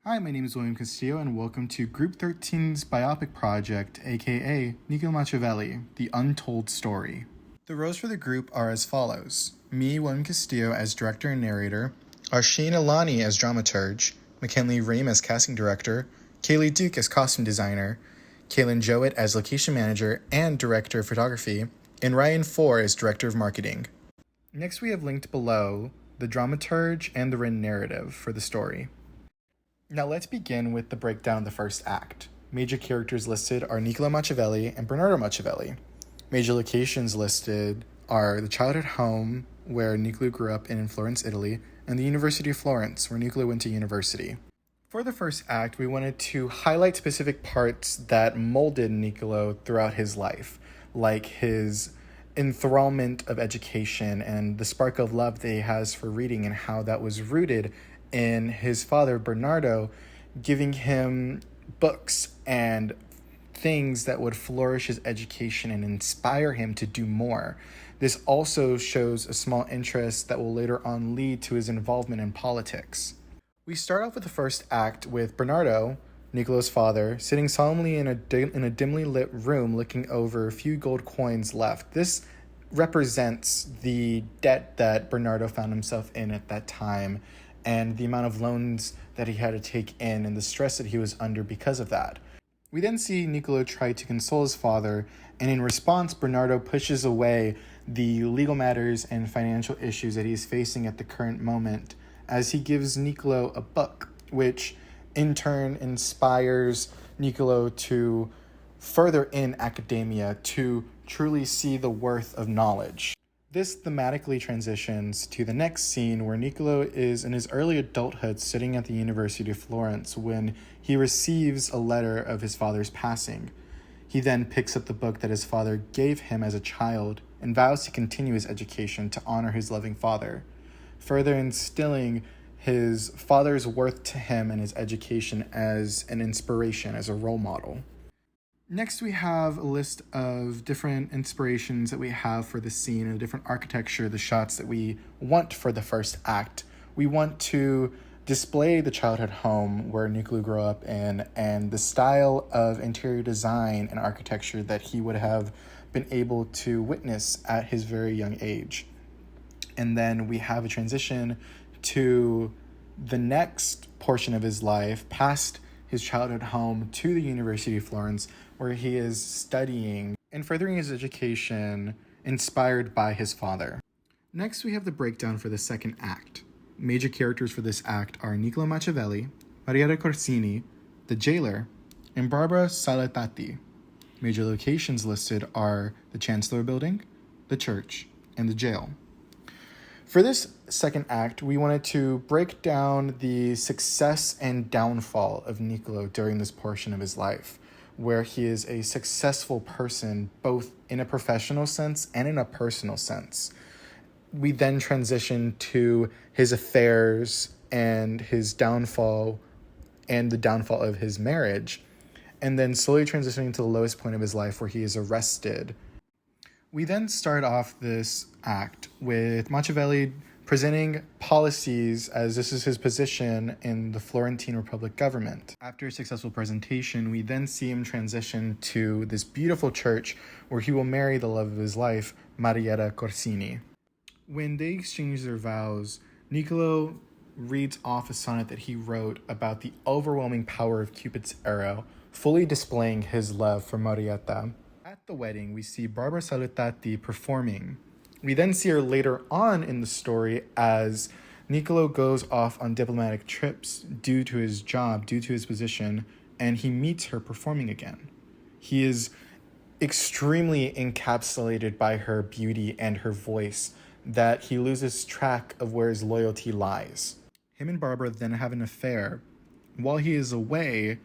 Hi, my name is William Castillo, and welcome to Group 13's biopic project, aka Niccolo Machiavelli, the Untold Story. The roles for the group are as follows: me, William Castillo, as director and narrator, Arsheen Alani as dramaturge, McKinley Ream as casting director, Kaylee Duke as costume designer, Kaylin Jowett as location manager and director of photography, and Ryan Four as director of marketing. Next, we have linked below the dramaturge and the written narrative for the story. Now let's begin with the breakdown of the first act. Major characters listed are Niccolo Machiavelli and Bernardo Machiavelli. Major locations listed are the childhood home where Niccolo grew up in Florence, Italy, and the University of Florence, where Niccolo went to university. For the first act, we wanted to highlight specific parts that molded Niccolo throughout his life, like his enthrallment of education and the spark of love that he has for reading, and how that was rooted in his father, Bernardo, giving him books and things that would flourish his education and inspire him to do more. This also shows a small interest that will later on lead to his involvement in politics. We start off with the first act with Bernardo, Niccolo's father, sitting solemnly in a dimly lit room looking over a few gold coins left. This represents the debt that Bernardo found himself in at that time, and the amount of loans that he had to take in and the stress that he was under because of that. We then see Niccolo try to console his father, and in response, Bernardo pushes away the legal matters and financial issues that he's facing at the current moment, as he gives Niccolo a book, which in turn inspires Niccolo to further in academia, to truly see the worth of knowledge. This thematically transitions to the next scene where Niccolo is in his early adulthood sitting at the University of Florence when he receives a letter of his father's passing. He then picks up the book that his father gave him as a child and vows to continue his education to honor his loving father, further instilling his father's worth to him and his education as an inspiration, as a role model. Next, we have a list of different inspirations that we have for the scene and the different architecture, the shots that we want for the first act. We want to display the childhood home where Niccolo grew up in and the style of interior design and architecture that he would have been able to witness at his very young age. And then we have a transition to the next portion of his life, past his childhood home, to the University of Florence, where he is studying and furthering his education inspired by his father. Next, we have the breakdown for the second act. Major characters for this act are Niccolo Machiavelli, Marietta Corsini, the jailer, and Barbara Salatati. Major locations listed are the Chancellor Building, the church, and the jail. For this second act, we wanted to break down the success and downfall of Niccolo during this portion of his life, where he is a successful person both in a professional sense and in a personal sense. We then transition to his affairs and his downfall and the downfall of his marriage, and then slowly transitioning to the lowest point of his life where he is arrested. We then start off this act with Machiavelli presenting policies, as this is his position in the Florentine Republic government. After a successful presentation, we then see him transition to this beautiful church where he will marry the love of his life, Marietta Corsini. When they exchange their vows, Niccolo reads off a sonnet that he wrote about the overwhelming power of Cupid's arrow, fully displaying his love for Marietta. At the wedding, we see Barbara Salutati performing. We then see her later on in the story as Niccolo goes off on diplomatic trips due to his job, due to his position, and he meets her performing again. He is extremely encapsulated by her beauty and her voice that he loses track of where his loyalty lies. Him and Barbara then have an affair. While he is away,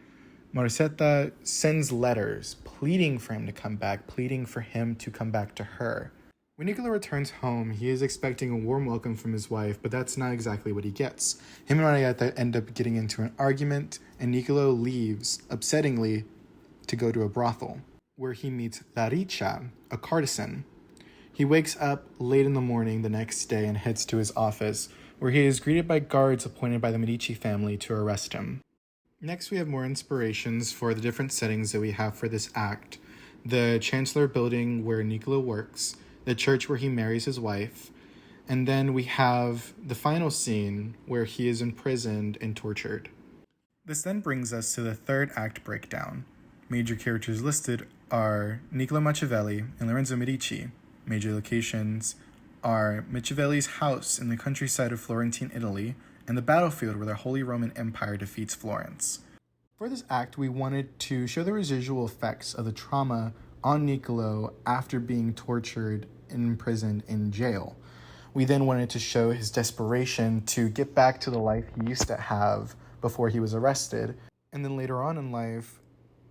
Marcetta sends letters pleading for him to come back, pleading for him to come back to her. When Niccolo returns home, he is expecting a warm welcome from his wife, but that's not exactly what he gets. Him and Marietta end up getting into an argument, and Niccolo leaves, upsettingly, to go to a brothel, where he meets Laricia, a courtesan. He wakes up late in the morning the next day and heads to his office, where he is greeted by guards appointed by the Medici family to arrest him. Next, we have more inspirations for the different settings that we have for this act. The Chancellor building where Niccolo works, the church where he marries his wife, and then we have the final scene where he is imprisoned and tortured. This then brings us to the third act breakdown. Major characters listed are Niccolo Machiavelli and Lorenzo Medici. Major locations are Machiavelli's house in the countryside of Florentine Italy and the battlefield where the Holy Roman Empire defeats Florence. For this act, we wanted to show the residual effects of the trauma on Niccolo after being tortured and imprisoned in jail. We then wanted to show his desperation to get back to the life he used to have before he was arrested, and then later on in life,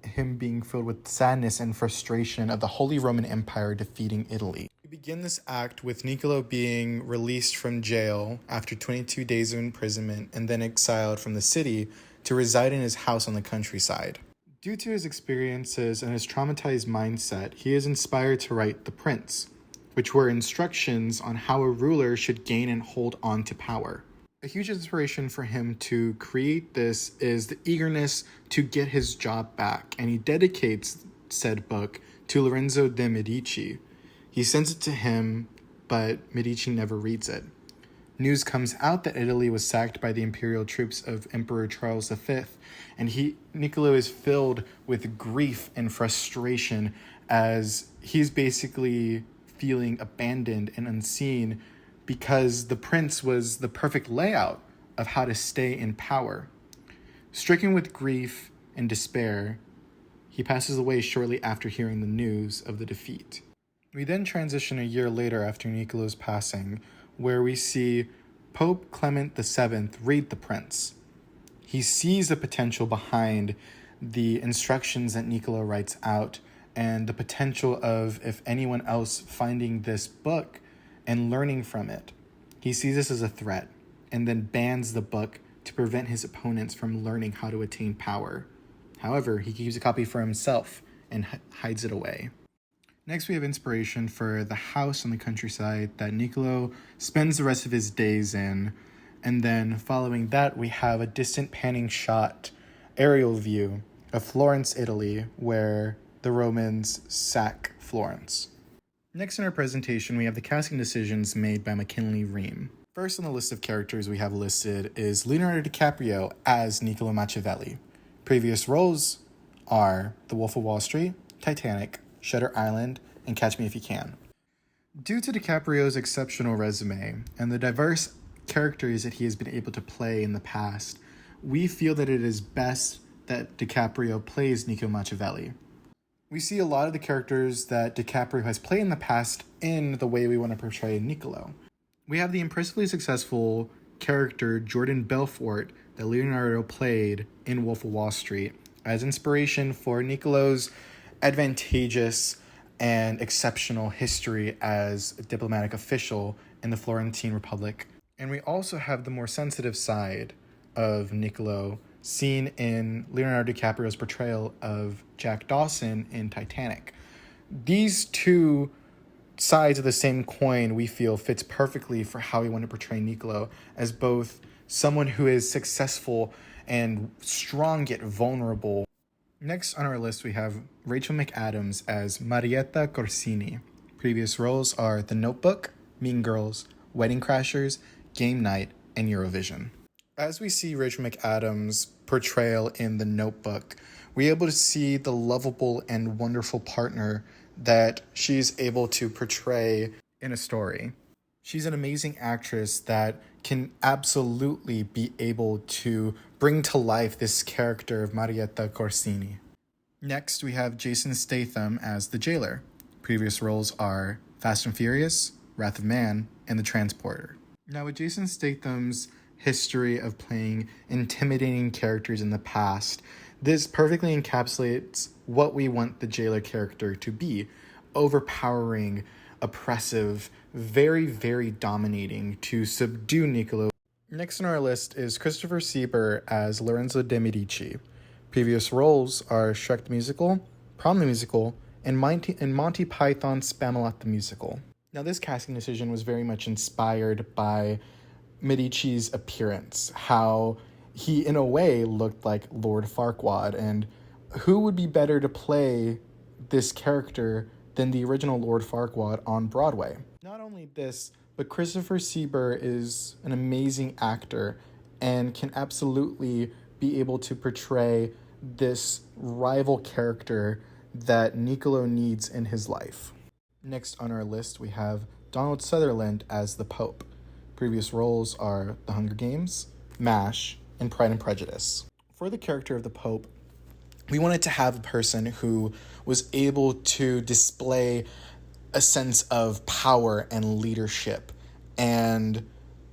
him being filled with sadness and frustration of the Holy Roman Empire defeating Italy. We begin this act with Niccolo being released from jail after 22 days of imprisonment and then exiled from the city to reside in his house on the countryside. Due to his experiences and his traumatized mindset, he is inspired to write The Prince, which were instructions on how a ruler should gain and hold on to power. A huge inspiration for him to create this is the eagerness to get his job back, and he dedicates said book to Lorenzo de' Medici. He sends it to him, but Medici never reads it. News comes out that Italy was sacked by the imperial troops of Emperor Charles V, and Niccolo is filled with grief and frustration as he's basically feeling abandoned and unseen because the prince was the perfect layout of how to stay in power. Stricken with grief and despair, he passes away shortly after hearing the news of the defeat. We then transition a year later after Niccolo's passing, where we see Pope Clement VII read The Prince. He sees the potential behind the instructions that Niccolo writes out and the potential of if anyone else finding this book and learning from it. He sees this as a threat and then bans the book to prevent his opponents from learning how to attain power. However, he keeps a copy for himself and hides it away. Next, we have inspiration for the house on the countryside that Niccolo spends the rest of his days in. And then following that, we have a distant panning shot aerial view of Florence, Italy, where the Romans sack Florence. Next in our presentation, we have the casting decisions made by McKinley Ream. First on the list of characters we have listed is Leonardo DiCaprio as Niccolo Machiavelli. Previous roles are The Wolf of Wall Street, Titanic, Shutter Island, and Catch Me If You Can. Due to DiCaprio's exceptional resume and the diverse characters that he has been able to play in the past, we feel that it is best that DiCaprio plays Niccolo Machiavelli. We see a lot of the characters that DiCaprio has played in the past in the way we want to portray Niccolo. We have the impressively successful character Jordan Belfort that Leonardo played in Wolf of Wall Street as inspiration for Niccolo's advantageous and exceptional history as a diplomatic official in the Florentine Republic. And we also have the more sensitive side of Niccolo seen in Leonardo DiCaprio's portrayal of Jack Dawson in Titanic. These two sides of the same coin we feel fits perfectly for how we want to portray Niccolo as both someone who is successful and strong yet vulnerable. Next on our list we have Rachel McAdams as Marietta Corsini. Previous roles are The Notebook, Mean Girls, Wedding Crashers, Game Night, and Eurovision. As we see Rachel McAdams' portrayal in The Notebook, we're able to see the lovable and wonderful partner that she's able to portray in a story. She's an amazing actress that can absolutely be able to bring to life this character of Marietta Corsini. Next, we have Jason Statham as the jailer. Previous roles are Fast and Furious, Wrath of Man, and The Transporter. Now, with Jason Statham's history of playing intimidating characters in the past, this perfectly encapsulates what we want the jailer character to be: overpowering, oppressive, very, very dominating to subdue Niccolo. Next on our list is Christopher Sieber as Lorenzo de' Medici. Previous roles are Shrek the Musical, Prom the Musical, and Monty Python's Spamalot the Musical. Now, this casting decision was very much inspired by Medici's appearance, how he, in a way, looked like Lord Farquaad. And who would be better to play this character than the original Lord Farquaad on Broadway? Not only this, but Christopher Sieber is an amazing actor and can absolutely be able to portray this rival character that Niccolo needs in his life. Next on our list, we have Donald Sutherland as the Pope. Previous roles are The Hunger Games, MASH, and Pride and Prejudice. For the character of the Pope, we wanted to have a person who was able to display a sense of power and leadership. And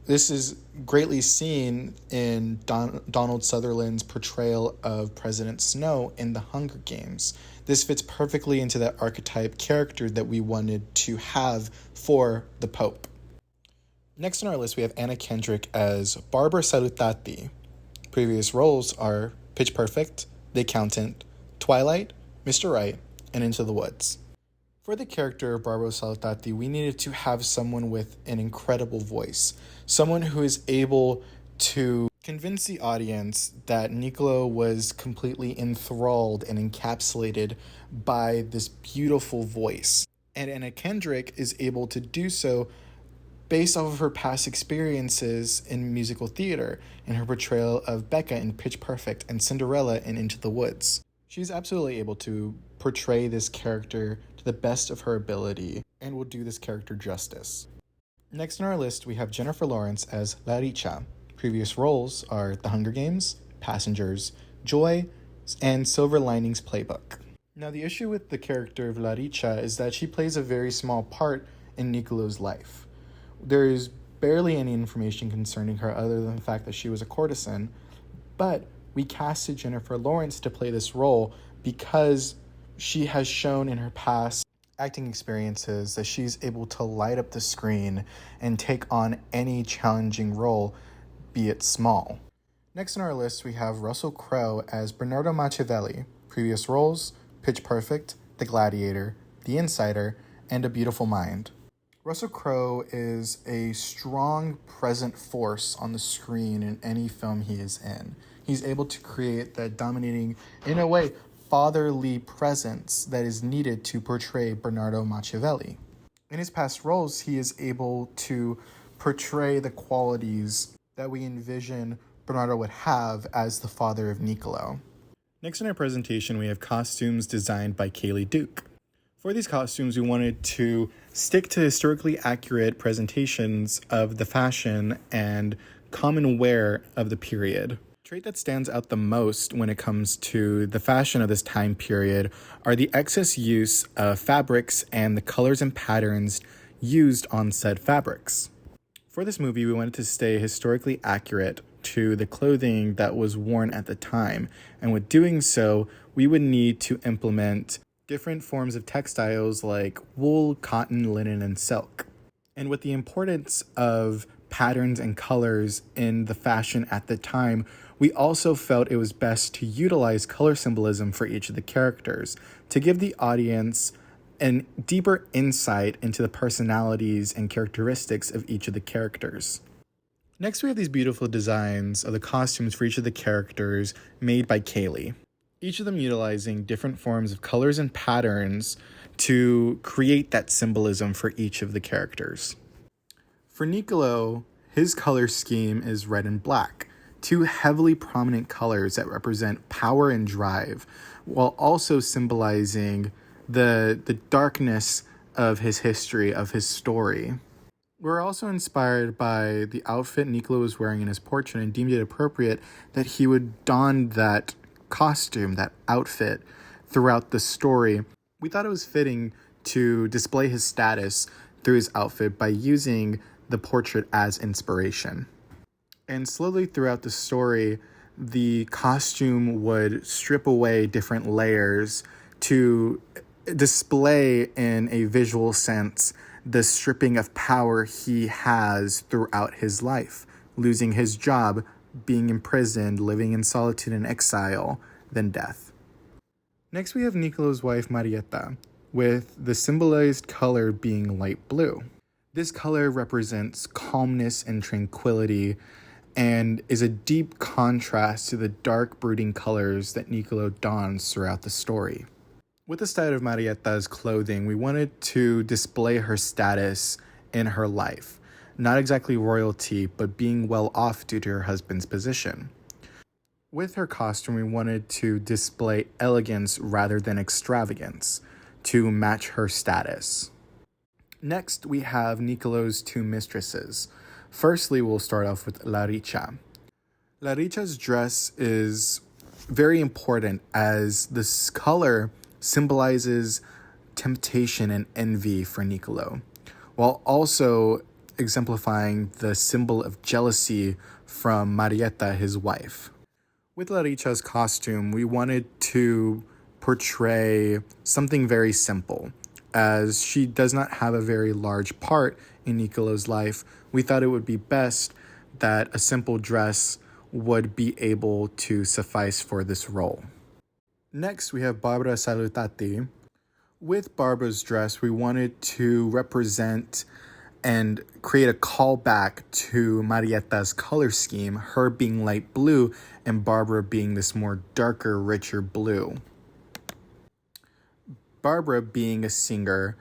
this is greatly seen in Donald Sutherland's portrayal of President Snow in The Hunger Games. This fits perfectly into that archetype character that we wanted to have for the Pope. Next on our list, we have Anna Kendrick as Barbara Salutati. Previous roles are Pitch Perfect, The Accountant, Twilight, Mr. Right, and Into the Woods. For the character of Barbara Salutati, we needed to have someone with an incredible voice, someone who is able to convince the audience that Niccolo was completely enthralled and encapsulated by this beautiful voice. And Anna Kendrick is able to do so based off of her past experiences in musical theater and her portrayal of Becca in Pitch Perfect and Cinderella in Into the Woods. She's absolutely able to portray this character to the best of her ability and will do this character justice. Next on our list, we have Jennifer Lawrence as La Richa. Previous roles are The Hunger Games, Passengers, Joy, and Silver Linings Playbook. Now, the issue with the character of La Richa is that she plays a very small part in Niccolo's life. There is barely any information concerning her other than the fact that she was a courtesan, but we casted Jennifer Lawrence to play this role because she has shown in her past acting experiences that she's able to light up the screen and take on any challenging role, be it small. Next on our list, we have Russell Crowe as Bernardo Machiavelli. Previous roles, Pitch Perfect, The Gladiator, The Insider, and A Beautiful Mind. Russell Crowe is a strong present force on the screen in any film he is in. He's able to create that dominating, in a way, fatherly presence that is needed to portray Bernardo Machiavelli. In his past roles, he is able to portray the qualities that we envision Bernardo would have as the father of Niccolo. Next in our presentation, we have costumes designed by Kaylee Duke. For these costumes, we wanted to stick to historically accurate presentations of the fashion and common wear of the period. The trait that stands out the most when it comes to the fashion of this time period are the excess use of fabrics and the colors and patterns used on said fabrics. For this movie, we wanted to stay historically accurate to the clothing that was worn at the time, and with doing so, we would need to implement different forms of textiles like wool, cotton, linen, and silk. And with the importance of patterns and colors in the fashion at the time, we also felt it was best to utilize color symbolism for each of the characters to give the audience a deeper insight into the personalities and characteristics of each of the characters. Next, we have these beautiful designs of the costumes for each of the characters made by Kaylee, each of them utilizing different forms of colors and patterns to create that symbolism for each of the characters. For Niccolo, his color scheme is red and black, two heavily prominent colors that represent power and drive, while also symbolizing the darkness of his history, of his story. We're also inspired by the outfit Niccolo was wearing in his portrait and deemed it appropriate that he would don that costume, that outfit, throughout the story. We thought it was fitting to display his status through his outfit by using the portrait as inspiration. And slowly throughout the story, the costume would strip away different layers to display in a visual sense the stripping of power he has throughout his life, losing his job, being imprisoned, living in solitude and exile, then death. Next, we have Niccolo's wife, Marietta, with the symbolized color being light blue. This color represents calmness and tranquility and is a deep contrast to the dark, brooding colors that Niccolo dons throughout the story. With the style of Marietta's clothing, we wanted to display her status in her life. Not exactly royalty, but being well off due to her husband's position. With her costume, we wanted to display elegance rather than extravagance to match her status. Next, we have Niccolo's two mistresses. Firstly, we'll start off with La Riccia. La Riccia's dress is very important as this color symbolizes temptation and envy for Niccolo, while also exemplifying the symbol of jealousy from Marietta, his wife. With La Riccia's costume, we wanted to portray something very simple. As she does not have a very large part in Niccolo's life, we thought it would be best that a simple dress would be able to suffice for this role. Next, we have Barbara Salutati. With Barbara's dress, we wanted to represent and create a callback to Marietta's color scheme, her being light blue and Barbara being this more darker, richer blue. Barbara being a singer,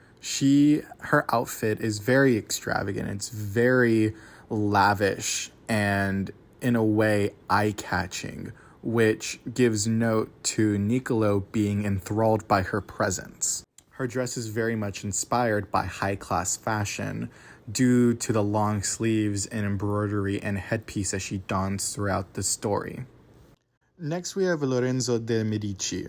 her outfit is very extravagant. It's very lavish and in a way eye-catching, which gives note to Niccolo being enthralled by her presence. Her dress is very much inspired by high-class fashion due to the long sleeves and embroidery and headpiece that she dons throughout the story. Next, we have Lorenzo de' Medici.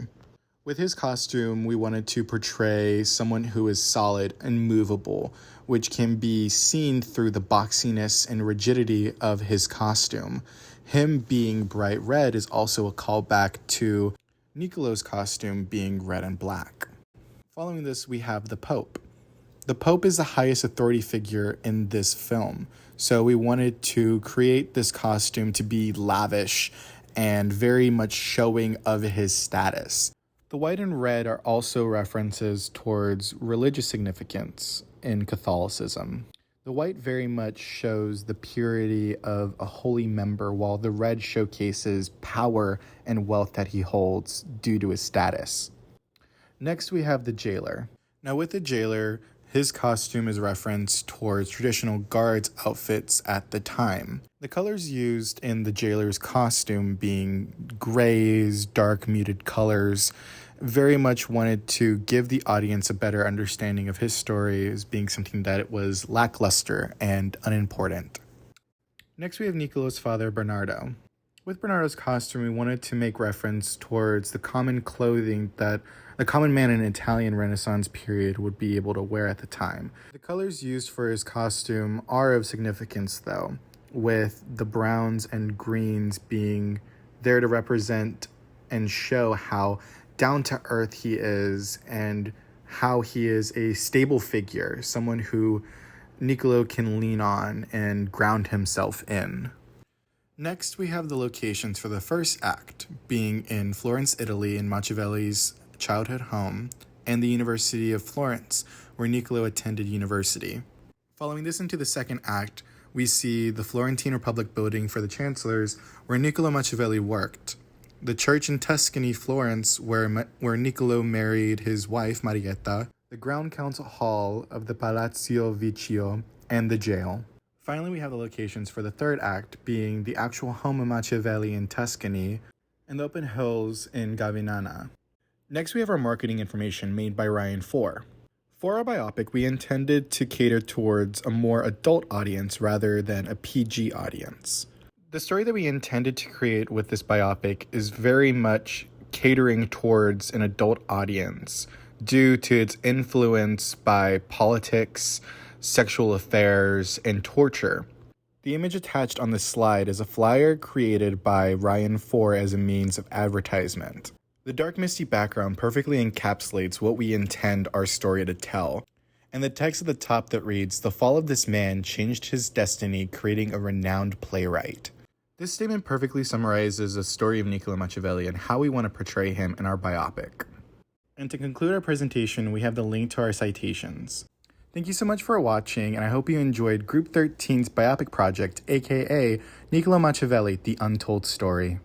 With his costume, we wanted to portray someone who is solid and movable, which can be seen through the boxiness and rigidity of his costume. Him being bright red is also a callback to Niccolo's costume being red and black. Following this, we have the Pope. The Pope is the highest authority figure in this film, so we wanted to create this costume to be lavish and very much showing of his status. The white and red are also references towards religious significance in Catholicism. The white very much shows the purity of a holy member, while the red showcases power and wealth that he holds due to his status. Next, we have the jailer. Now, with the jailer, his costume is referenced towards traditional guards' outfits at the time. The colors used in the jailer's costume being grays, dark muted colors, very much wanted to give the audience a better understanding of his story as being something that it was lackluster and unimportant. Next, we have Niccolo's father, Bernardo. With Bernardo's costume, we wanted to make reference towards the common clothing that the common man in Italian Renaissance period would be able to wear at the time. The colors used for his costume are of significance, though, with the browns and greens being there to represent and show how down-to-earth he is and how he is a stable figure, someone who Niccolo can lean on and ground himself in. Next, we have the locations for the first act, being in Florence, Italy, in Machiavelli's childhood home, and the University of Florence, where Niccolo attended university. Following this into the second act, we see the Florentine Republic building for the chancellors, where Niccolo Machiavelli worked, the church in Tuscany, Florence, where Niccolo married his wife, Marietta, the ground council hall of the Palazzo Vecchio, and the jail. Finally, we have the locations for the third act, being the actual home of Machiavelli in Tuscany and the open hills in Gavinana. Next, we have our marketing information made by Ryan 4. For our biopic, we intended to cater towards a more adult audience rather than a PG audience. The story that we intended to create with this biopic is very much catering towards an adult audience due to its influence by politics, sexual affairs, and torture. The image attached on this slide is a flyer created by Ryan 4 as a means of advertisement. The dark misty background perfectly encapsulates what we intend our story to tell, and the text at the top that reads, "The fall of this man changed his destiny, creating a renowned playwright." This statement perfectly summarizes the story of Niccolo Machiavelli and how we want to portray him in our biopic. And to conclude our presentation, we have the link to our citations. Thank you so much for watching, and I hope you enjoyed Group 13's biopic project, aka Niccolo Machiavelli, The Untold Story.